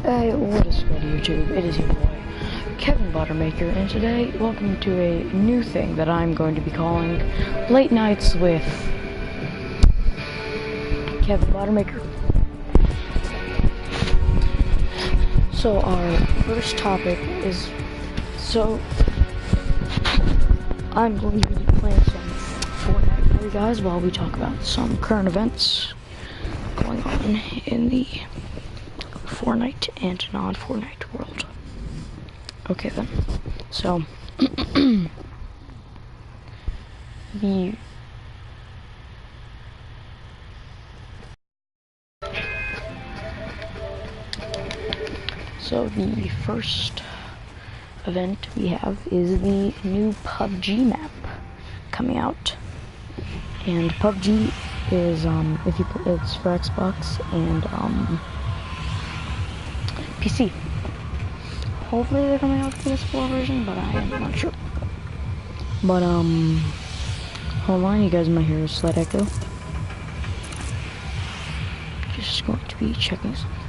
Hey, what is good, YouTube? It is your boy, Kevin Butermaker, and today, welcome to a new thing that I'm going to be calling Late Nights with Kevin Butermaker. So, our first topic is, I'm going to be playing some Fortnite for you guys while we talk about some current events going on in the Fortnite and non-Fortnite world. Okay then, so the first event we have is the new PUBG map coming out, and PUBG is it's for Xbox and PC. Hopefully they're coming out with the PS4 version, but I am not sure. But hold on, you guys might hear a slight echo. Just going to be checking something.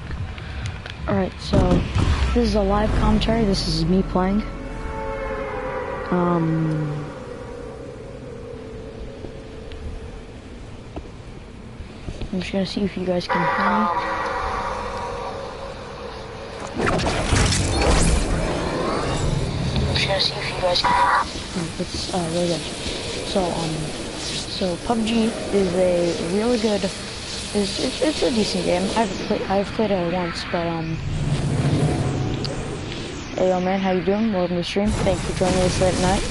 Alright, so this is a live commentary. This is me playing. I'm just gonna see if you guys can hear me. See if you guys can. It's really good. So PUBG is a really good. It's a decent game. I've played it once, but Hey, yo, man, how you doing? Welcome to the stream. Thanks for joining us late at night.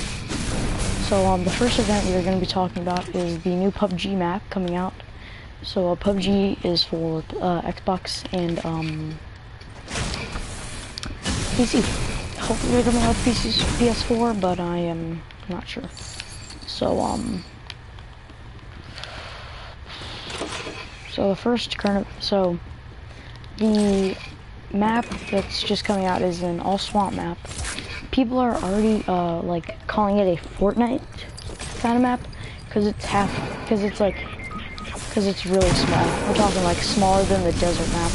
So the first event we're going to be talking about is the new PUBG map coming out. So PUBG is for Xbox and PC. Hopefully they're coming out with PS4, but I am not sure. So the first the map that's just coming out is an all swamp map. People are already like calling it a Fortnite kind of map because it's really small. We're talking like smaller than the desert map.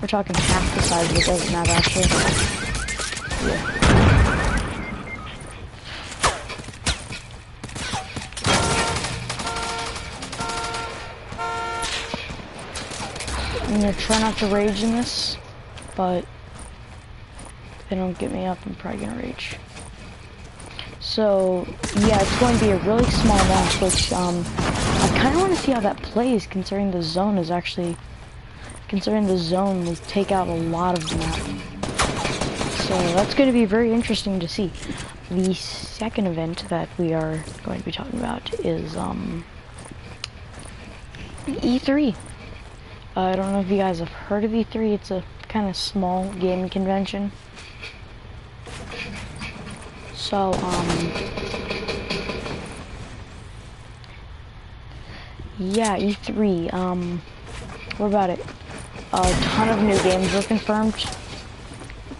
We're talking half the size of the desert map actually. Yeah. I'm gonna try not to rage in this, but if they don't get me up, I'm probably gonna rage. So yeah, it's going to be a really small map, which I kind of want to see how that plays, considering the zone will take out a lot of the map. So that's going to be very interesting to see. The second event that we are going to be talking about is E3. I don't know if you guys have heard of E3. It's a kind of small gaming convention. So yeah, E3. What about it? A ton of new games were confirmed.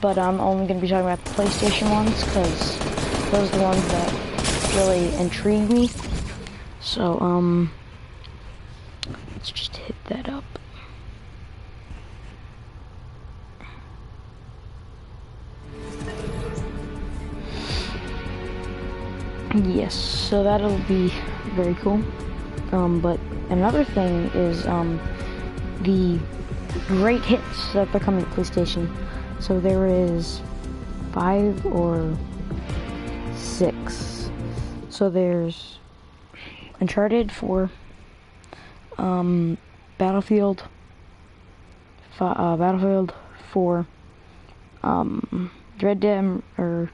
But I'm only going to be talking about the PlayStation ones because those are the ones that really intrigue me. So, let's just hit that up. Yes, so that'll be very cool. But another thing is the great hits that are coming to PlayStation. So there is 5 or 6. So there's Uncharted 4, Battlefield 4, Red Dead or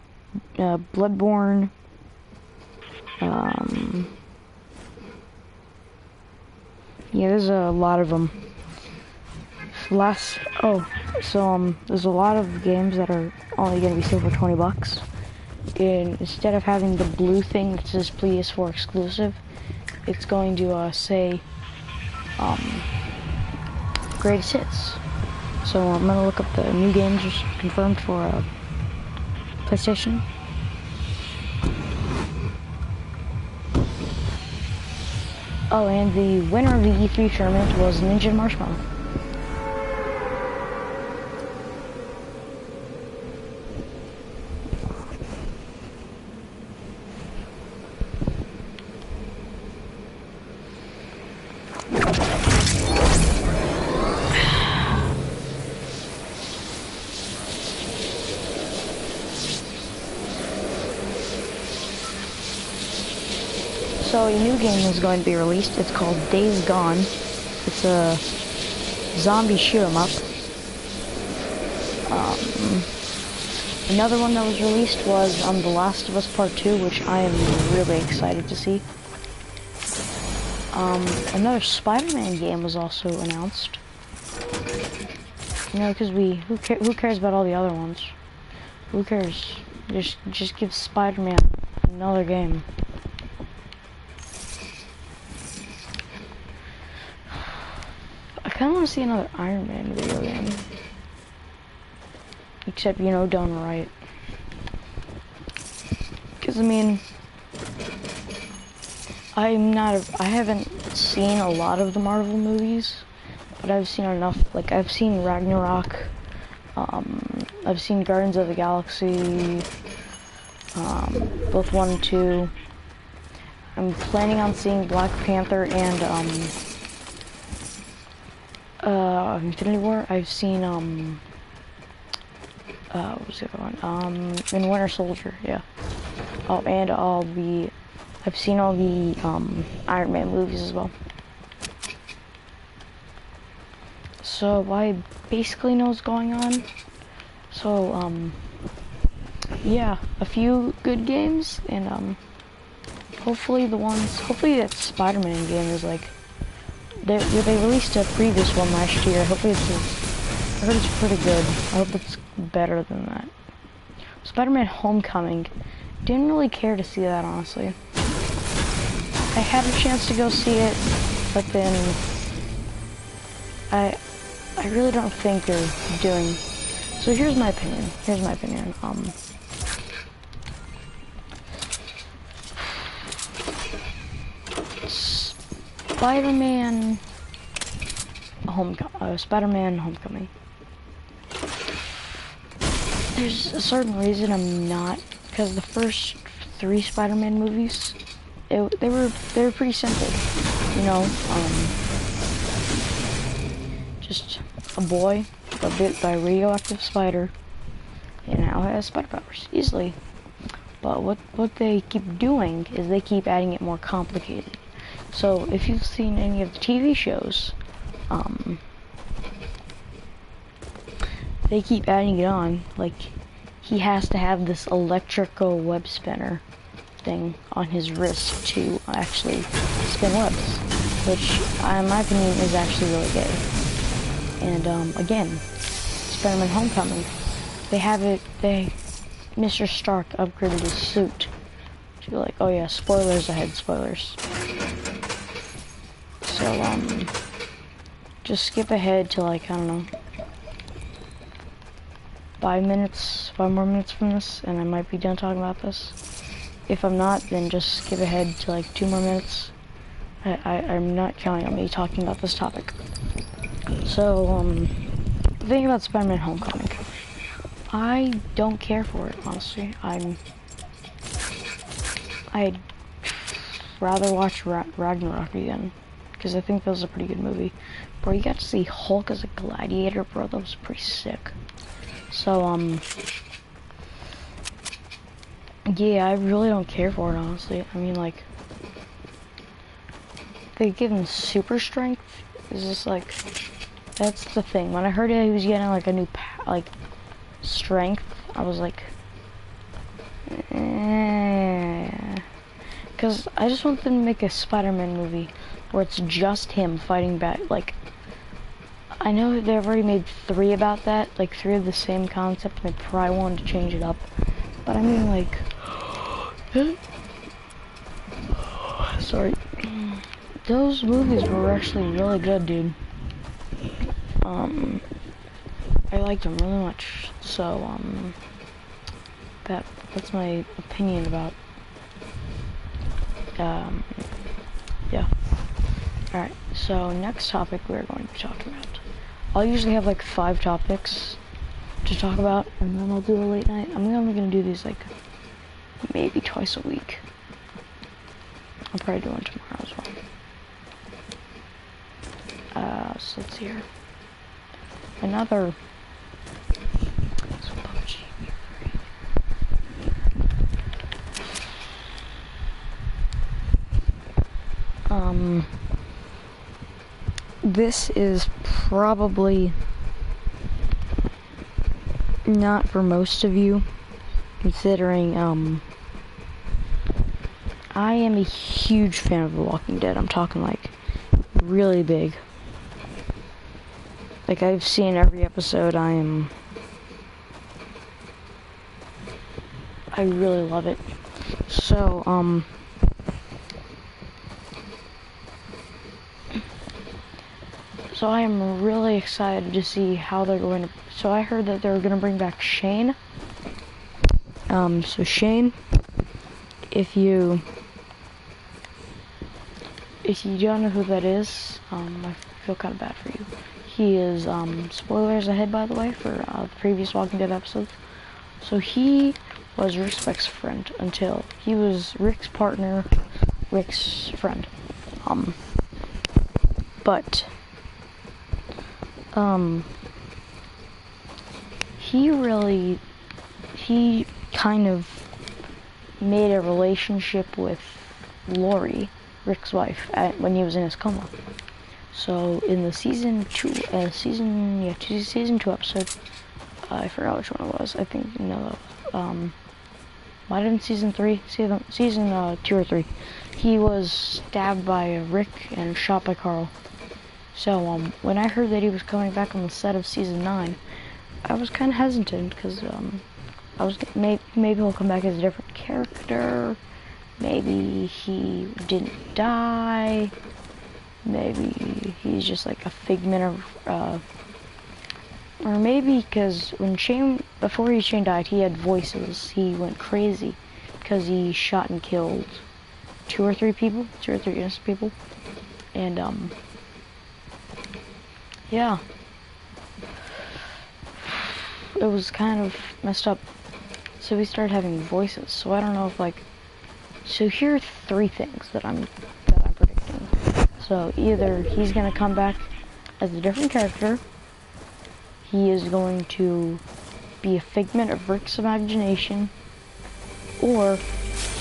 Bloodborne, yeah, there's a lot of them. There's a lot of games that are only going to be sold for $20. And instead of having the blue thing that says PS4 exclusive, it's going to say greatest hits. So I'm going to look up the new games just confirmed for PlayStation. Oh, and the winner of the E3 tournament was Ninja Marshmallow. So a new game is going to be released. It's called Days Gone. It's a zombie shoot 'em up. Another one that was released was The Last of Us Part 2, which I am really excited to see. Another Spider-Man game was also announced. You know, because who cares about all the other ones? Who cares? Just give Spider-Man another game. I kind of want to see another Iron Man video game. Except, you know, done right. Because, I mean, I haven't seen a lot of the Marvel movies, but I've seen enough. Like, I've seen Ragnarok, I've seen Guardians of the Galaxy, both 1 and 2. I'm planning on seeing Black Panther and, Infinity War. I've seen, what was the other one? In Winter Soldier, yeah. Oh, and I've seen all the, Iron Man movies as well. So, I basically know what's going on. So, yeah, a few good games, and, hopefully that Spider-Man game is, like, they released a previous one last year. Hopefully I heard it's pretty good. I hope it's better than that. Spider-Man Homecoming. Didn't really care to see that, honestly. I had a chance to go see it, but then I really don't think they're doing. So here's my opinion. Spider-Man Homecoming. There's a certain reason I'm not, because the first 3 Spider-Man movies, they were pretty simple, you know. Just a boy got bit by a radioactive spider, and now has spider powers easily. But what they keep doing is they keep adding it more complicated. So if you've seen any of the TV shows, they keep adding it on. Like, he has to have this electrical web spinner thing on his wrist to actually spin webs, which, in my opinion, is actually really gay. And again, Spider-Man Homecoming, Mr. Stark upgraded his suit to, like, oh yeah, spoilers ahead, spoilers. So, just skip ahead to, like, I don't know, 5 more minutes from this, and I might be done talking about this. If I'm not, then just skip ahead to, like, 2 more minutes. I'm not counting on me talking about this topic. So, the thing about Spider-Man Homecoming, I don't care for it, honestly. I'd rather watch Ragnarok again, because I think that was a pretty good movie. Bro, you got to see Hulk as a gladiator, bro, that was pretty sick. So, yeah, I really don't care for it, honestly. I mean, like, they give him super strength. It's just like, that's the thing. When I heard he was getting, like, a new, strength, I was like, because I just want them to make a Spider-Man movie where it's just him fighting back. Like, I know they've already made 3 about that, like 3 of the same concept, and they probably wanted to change it up. But I mean, like, sorry, those movies were actually really good, dude. I liked them really much. So, that's my opinion about, yeah. Alright, so next topic we're going to be talking about. I'll usually have like 5 topics to talk about, and then I'll do a late night. I'm only gonna do these like maybe twice a week. I'll probably do one tomorrow as well. So let's see here. Another. So PUBG. This is probably not for most of you, considering, I am a huge fan of The Walking Dead. I'm talking, like, really big. Like, I've seen every episode. I really love it. So, so I am really excited to see how they're going to... So I heard that they're going to bring back Shane. So Shane, if you don't know who that is, I feel kind of bad for you. He is, spoilers ahead, by the way, for the previous Walking Dead episodes. So he was Rick's best friend until he was Rick's partner, Rick's friend. But he kind of made a relationship with Lori, Rick's wife, when he was in his coma. So in the season 2 episode, I forgot which one it was. I think might have been season 3, season 2 or 3. He was stabbed by Rick and shot by Carl. So when I heard that he was coming back on the set of season 9, I was kind of hesitant because I was maybe he'll come back as a different character. Maybe he didn't die. Maybe he's just like a figment of, or maybe because before Shane died, he had voices. He went crazy because he shot and killed 2 or 3 innocent people, and yeah, it was kind of messed up. So we started having voices. So I don't know if so here are 3 things that I'm predicting. So either he's gonna come back as a different character, he is going to be a figment of Rick's imagination, or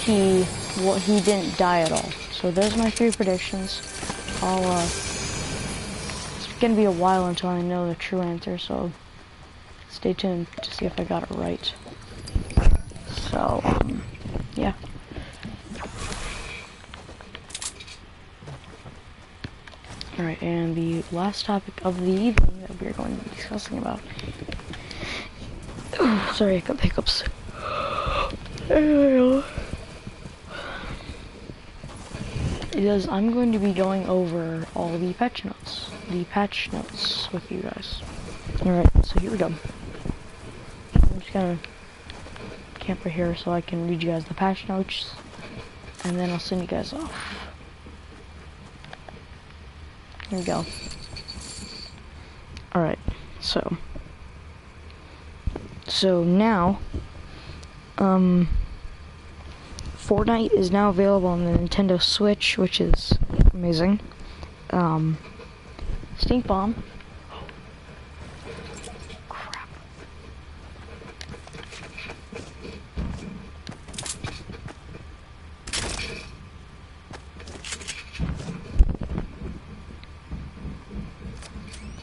he didn't die at all. So those are my 3 predictions. It's gonna be a while until I know the true answer, so stay tuned to see if I got it right. So, yeah. Alright, and the last topic of the evening that we're going to be discussing about... Sorry, I got hiccups. Is I'm going to be going over all the patch notes with you guys. Alright, so here we go. I'm just gonna camp right here so I can read you guys the patch notes, and then I'll send you guys off. Here we go. Alright, so now, Fortnite is now available on the Nintendo Switch, which is amazing. Stink Bomb. Crap.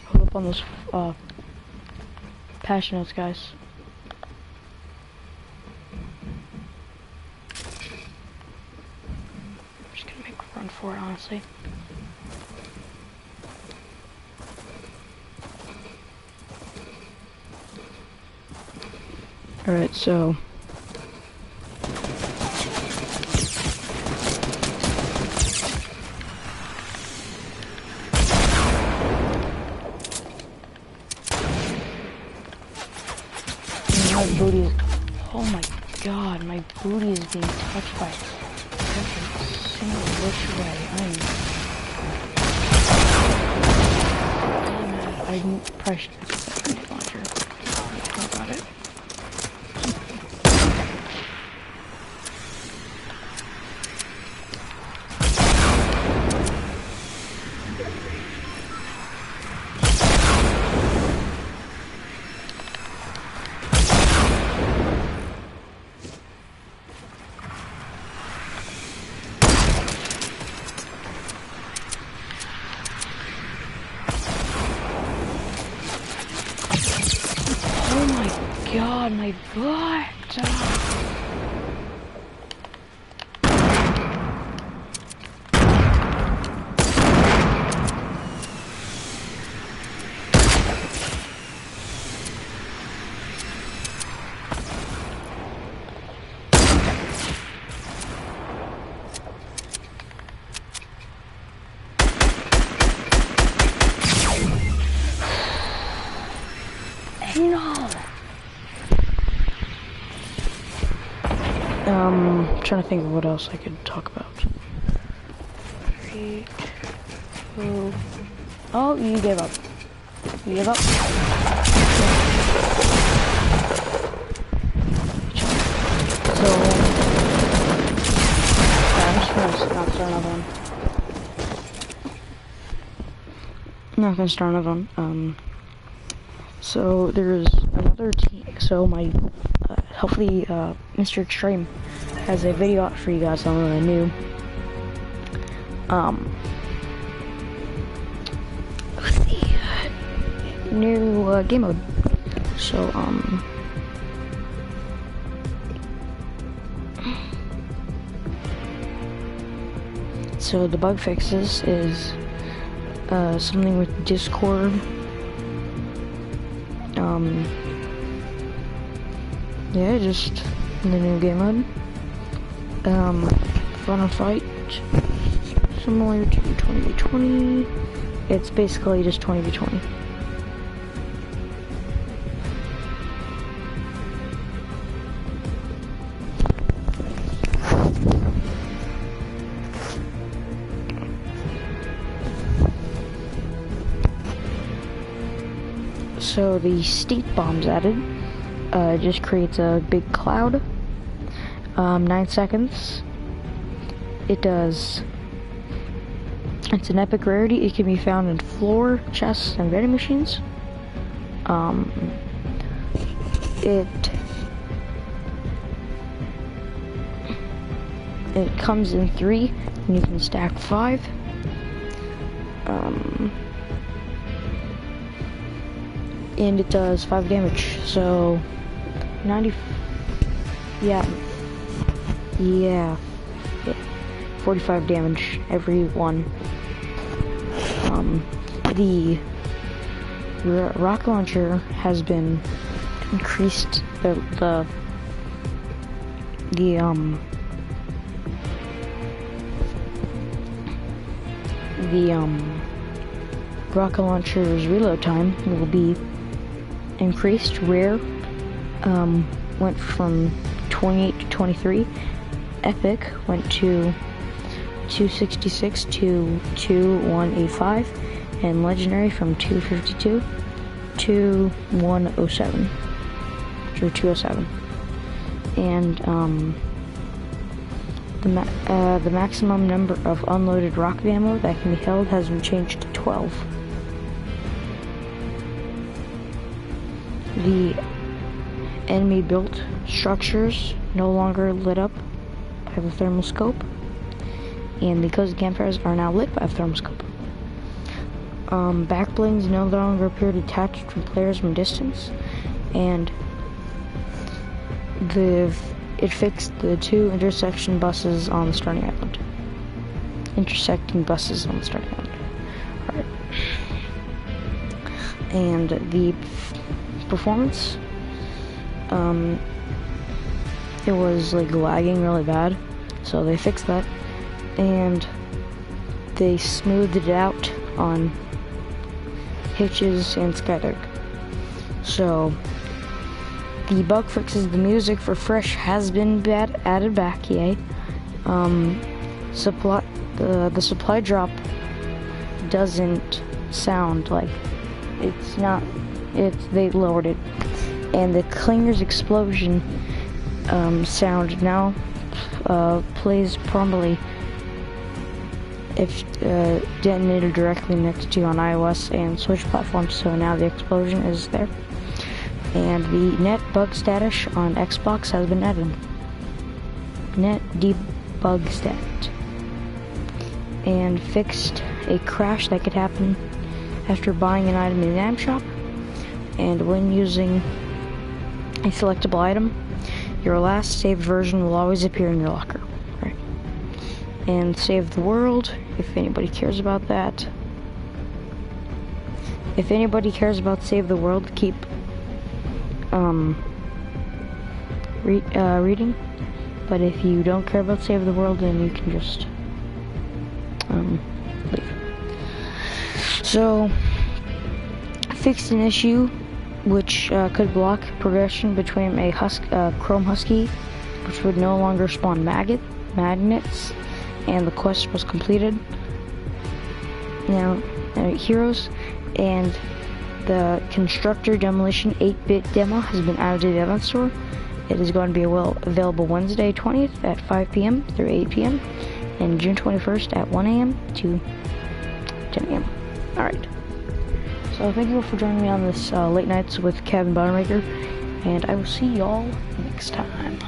Hold up on those patch notes, guys. For it, honestly. Alright, so my booty is, oh my god, my booty is being touched by which way? I'm probably should pick up that grenade launcher. I got it. god, my butt! No! Trying to think of what else I could talk about. 3, 2... Oh, you gave up. You gave up? So... I'm just gonna not start another one. I'm not gonna start another one. So there's another team. So my hopefully Mr. Extreme has a video out for you guys on a new new game mode. So the bug fixes is something with Discord. Yeah, just the new game mode. Fun and fight, similar to 20v20. It's basically just 20v20. So the state bombs added just creates a big cloud. 9 seconds. It's an epic rarity. It can be found in floor, chests, and vending machines. It comes in 3, and you can stack 5. And it does 5 damage, so 90, yeah, 45 damage every one. The rocket launcher has been increased. The rocket launcher's reload time will be increased. Rare went from 28 to 23. Epic went to 266 to 2185, and legendary from 252 to 107 or 207. And the maximum number of unloaded rocket ammo that can be held has been changed to 12. The enemy built structures no longer lit up by the thermal scope, and the cozy campfires are now lit by the thermal scope. Back blings no longer appear detached from players from distance, and it fixed the 2 intersecting buses on the starting island. Alright. And the performance, it was like lagging really bad, so they fixed that, and they smoothed it out on hitches and skydive. So the bug fixes, the music for Fresh has been added back, yay. The supply drop doesn't sound like they lowered it, and the Clinger's explosion sound now plays promptly if detonated directly next to you on iOS and Switch platforms, so now the explosion is there. And the net bug status on Xbox has been added. Net debug stat. And fixed a crash that could happen after buying an item in an item shop, and when using a selectable item, your last saved version will always appear in your locker. Right? And save the world, if anybody cares about that. If anybody cares about save the world, keep reading. But if you don't care about save the world, then you can just leave. So, fixed an issue which could block progression between a Chrome Husky, which would no longer spawn magnets, and the quest was completed. Now, heroes and the Constructor Demolition 8-bit demo has been added to the event store. It is going to be available Wednesday 20th at 5 p.m. through 8 p.m. and June 21st at 1 a.m. to 10 a.m. Alright. So thank you for joining me on this late nights with Kev and Butermaker, and I will see y'all next time.